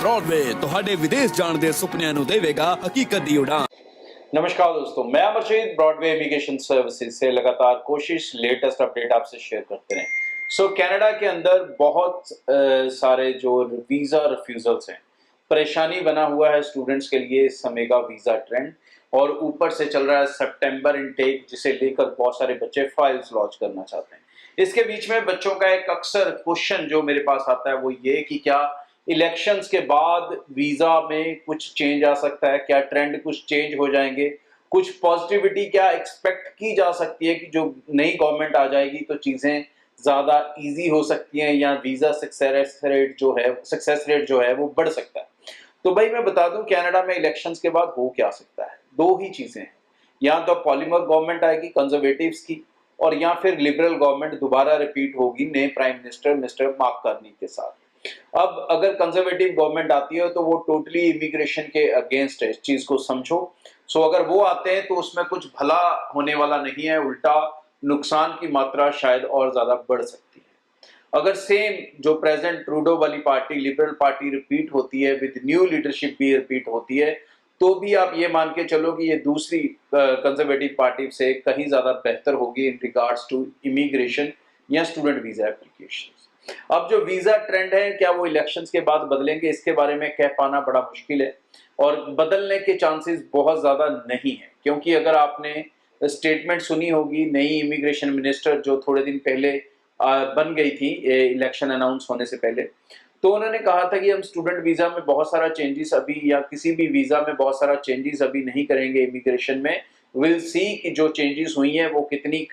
Broadway ਤੁਹਾਡੇ ਵਿਦੇਸ਼ ਜਾਣ ਦੇ ਸੁਪਨਿਆਂ ਨੂੰ ਦੇਵੇਗਾ ਹਕੀਕਤ ਦੀ ਉਡਾਨ। नमस्कार दोस्तों, मैं अमरजीत ब्रॉडवे इमिग्रेशन सर्विसेज से लगातार कोशिश लेटेस्ट अपडेट आपसे शेयर करते रहे। कनाडा के अंदर बहुत सारे जो वीज़ा रिफ्यूजल्स हैं, परेशानी बना हुआ है स्टूडेंट्स के लिए इस समय का वीज़ा ट्रेंड, और ऊपर से चल रहा है सितंबर इनटेक, जिसे लेकर बहुत सारे बच्चे फाइल्स लॉन्च करना चाहते हैं। इसके बीच में बच्चों का एक अक्सर क्वेश्चन जो मेरे पास आता है वो ये कि क्या इलेक्शंस के बाद वीजा में कुछ चेंज आ सकता है, क्या ट्रेंड कुछ चेंज हो जाएंगे, कुछ पॉजिटिविटी क्या एक्सपेक्ट की जा सकती है कि जो नई गवर्नमेंट आ जाएगी तो चीजें ज्यादा इजी हो सकती हैं, या वीजा सक्सेस रेट जो है वो बढ़ सकता है। तो भाई मैं बता दूं, कनाडा में इलेक्शंस के बाद हो क्या सकता है, दो ही चीजें हैं। या तो पॉलीमर गवर्नमेंट आएगी कंजर्वेटिव्स की, और या फिर लिबरल गवर्नमेंट दोबारा रिपीट होगी नए prime minister mister mark Carney के साथ। अब अगर कंजर्वेटिव गवर्नमेंट आती है तो वो टोटली इमिग्रेशन के अगेंस्ट है, इस चीज को समझो। अगर वो आते हैं तो उसमें कुछ भला होने वाला नहीं है, उल्टा नुकसान की मात्रा शायद और ज्यादा बढ़ सकती है। अगर सेम जो प्रेजेंट ट्रूडो वाली पार्टी लिबरल पार्टी रिपीट होती है, विद न्यू लीडरशिप भी रिपीट होती है, तो भी आप ये मान के चलो कि ये दूसरी कंजर्वेटिव पार्टी से कहीं ज्यादा बेहतर होगी इन रिगार्ड्स टू इमिग्रेशन या स्टूडेंट वीजा एप्लीकेशन। अब जो वीजा ट्रेंड है, क्या वो इलेक्शंस के बाद बदलेंगे, इसके बारे में कह पाना बड़ा मुश्किल है, और बदलने के चांसेस बहुत ज्यादा नहीं है। क्योंकि अगर आपने स्टेटमेंट सुनी होगी नई इमिग्रेशन मिनिस्टर जो थोड़े दिन पहले बन गई थी इलेक्शन अनाउंस होने से पहले, तो उन्होंने कहा था कि हम स्टूडेंट वीजा में बहुत सारा चेंजेस अभी, या किसी भी वीजा में बहुत सारा चेंजेस अभी नहीं करेंगे इमिग्रेशन में। विल सी कि जो चेंजेस हुई हैं वो कितनी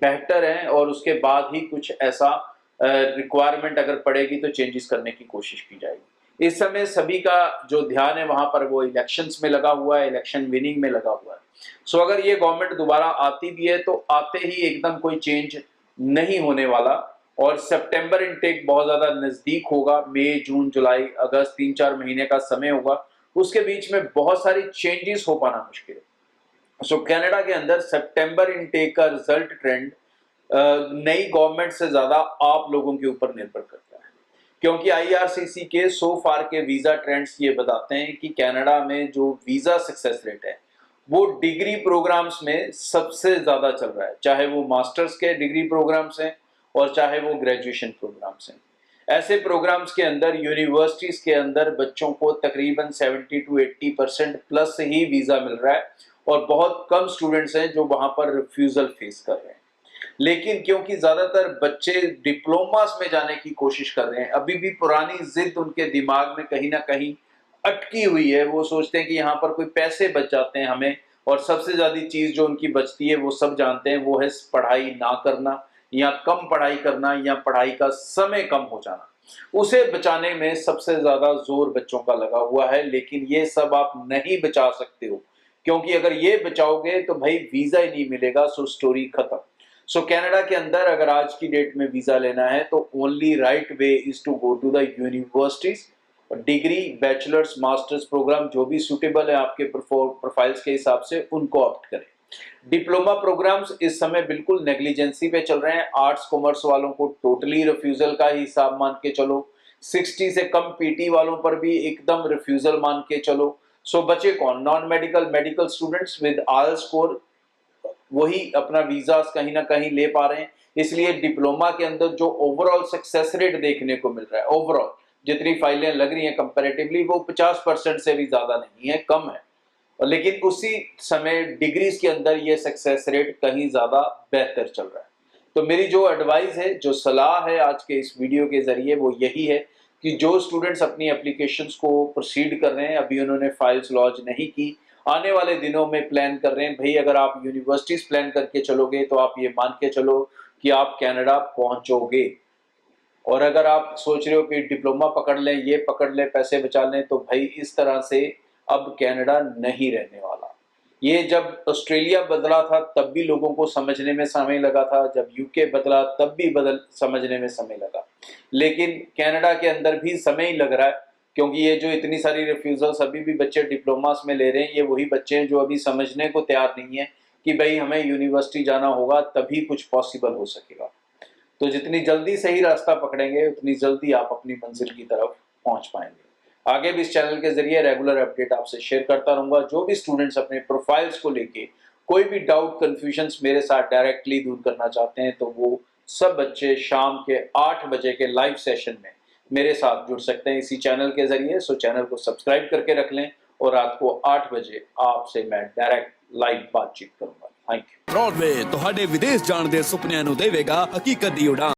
बेहतर हैं, और उसके बाद ही कुछ ऐसा रिक्वायरमेंट अगर पड़ेगी तो चेंजेस करने की कोशिश की जाएगी। इस समय सभी का जो ध्यान है वहां पर वो इलेक्शंस में लगा हुआ है, इलेक्शन विनिंग में लगा हुआ है। अगर ये गवर्नमेंट दोबारा आती भी है तो आते ही एकदम कोई चेंज नहीं होने वाला, और सितंबर इनटेक बहुत ज्यादा नजदीक होगा। मई, जून, जुलाई, अगस्त 3-4 महीने का समय होगा, उसके बीच में बहुत सारी चेंजेस हो पाना मुश्किल है। कनाडा के अंदर सितंबर इनटेक का रिजल्ट ट्रेंड नई गवर्नमेंट से ज्यादा आप लोगों के ऊपर निर्भर करता है, क्योंकि आईआरसीसी के सो फार के वीजा ट्रेंड्स ये बताते हैं कि कनाडा में जो वीजा सक्सेस रेट है वो डिग्री प्रोग्राम्स में सबसे ज्यादा चल रहा है, चाहे वो मास्टर्स के डिग्री प्रोग्राम्स हैं और चाहे वो ग्रेजुएशन प्रोग्राम्स हैं। ऐसे प्रोग्राम्स के अंदर यूनिवर्सिटीज के अंदर बच्चों को तकरीबन 70 to 80% प्लस ही वीजा मिल रहा है, और बहुत कम स्टूडेंट्स हैं जो वहां पर रिफ्यूजल फेस कर रहे हैं। लेकिन क्योंकि ज्यादातर बच्चे डिप्लोमास में जाने की कोशिश कर रहे हैं, अभी भी पुरानी जिद उनके दिमाग में कहीं ना कहीं अटकी हुई है। वो सोचते हैं कि यहाँ पर कोई पैसे बच जाते हैं हमें, और सबसे ज्यादा चीज जो उनकी बचती है वो सब जानते हैं, वो है पढ़ाई ना करना, या कम पढ़ाई करना, या पढ़ाई का समय कम हो जाना। उसे बचाने में सबसे ज्यादा जोर बच्चों का लगा हुआ है। लेकिन ये सब आप नहीं बचा सकते हो, क्योंकि अगर ये बचाओगे तो भाई वीजा ही नहीं मिलेगा, सो स्टोरी खत्म। कनाडा के अंदर अगर आज की डेट में वीजा लेना है तो only right way is to go to the universities, degree, bachelors, masters programme जो भी सुटेबल है आपके प्रोफाइल्स के हिसाब से उनको ऑप्ट करें। डिप्लोमा प्रोग्राम्स इस समय बिल्कुल नेग्लिजेंसी पे चल रहे हैं। आर्ट्स कॉमर्स वालों को टोटली रिफ्यूजल का हिसाब मान के चलो, 60 से कम पीटी वालों पर भी एकदम रिफ्यूजल मान के चलो। बचे कौन? Non medical, medical students with oil score, वही अपना वीजा कहीं ना कहीं ले पा रहे हैं। इसलिए डिप्लोमा के अंदर जो ओवरऑल सक्सेस रेट देखने को मिल रहा है, ओवरऑल जितनी फाइलें लग रही हैं कंपैरेटिवली, वो 50% से भी ज्यादा नहीं है, कम है। लेकिन उसी समय डिग्रीज के अंदर ये सक्सेस रेट कहीं ज्यादा बेहतर चल रहा है। तो मेरी जो एडवाइस है, जो सलाह है आज के इस वीडियो के जरिए, वो यही है कि जो स्टूडेंट्स अपनी एप्लीकेशंस को प्रोसीड कर रहे हैं, अभी उन्होंने फाइल्स लॉन्च नहीं की, आने वाले दिनों में प्लान कर रहे हैं, भाई अगर आप यूनिवर्सिटीज प्लान करके चलोगे तो आप ये मान के चलो कि आप कनाडा पहुंचोगे। और अगर आप सोच रहे हो कि डिप्लोमा पकड़ लें, ये पकड़ लें, पैसे बचा लें, तो भाई इस तरह से अब कनाडा नहीं रहने वाला। ये जब ऑस्ट्रेलिया बदला था तब भी लोगों को समझने में समय लगा था, जब यूके बदला तब भी समझने में समय लगा, लेकिन कनाडा के अंदर भी समय ही लग रहा है। क्योंकि ये जो इतनी सारी रिफ्यूजल्स अभी भी बच्चे डिप्लोमास में ले रहे हैं, ये वही बच्चे हैं जो अभी समझने को तैयार नहीं है कि भाई हमें यूनिवर्सिटी जाना होगा तभी कुछ पॉसिबल हो सकेगा। तो जितनी जल्दी सही रास्ता पकड़ेंगे उतनी जल्दी आप अपनी मंजिल की तरफ पहुंच पाएंगे। आगे भी इस चैनल के जरिए रेगुलर अपडेट आपसे शेयर करता रहूंगा। जो भी स्टूडेंट्स अपने प्रोफाइल्स को लेके कोई भी डाउट कन्फ्यूजन्स मेरे साथ डायरेक्टली दूर करना चाहते हैं, तो वो सब बच्चे शाम के 8 बजे के लाइव सेशन में मेरे साथ जुड़ सकते हैं इसी चैनल के जरिए। सो चैनल को सब्सक्राइब करके रख लें और रात को 8 बजे आपसे मैं डायरेक्ट लाइव बातचीत करूंगा। Thank you. ब्रॉडवे ਤੁਹਾਡੇ ਵਿਦੇਸ਼ ਜਾਣ ਦੇ ਸੁਪਨਿਆਂ ਨੂੰ ਦੇਵੇਗਾ ਹਕੀਕਤ ਦੀ ਉਡਾਨ।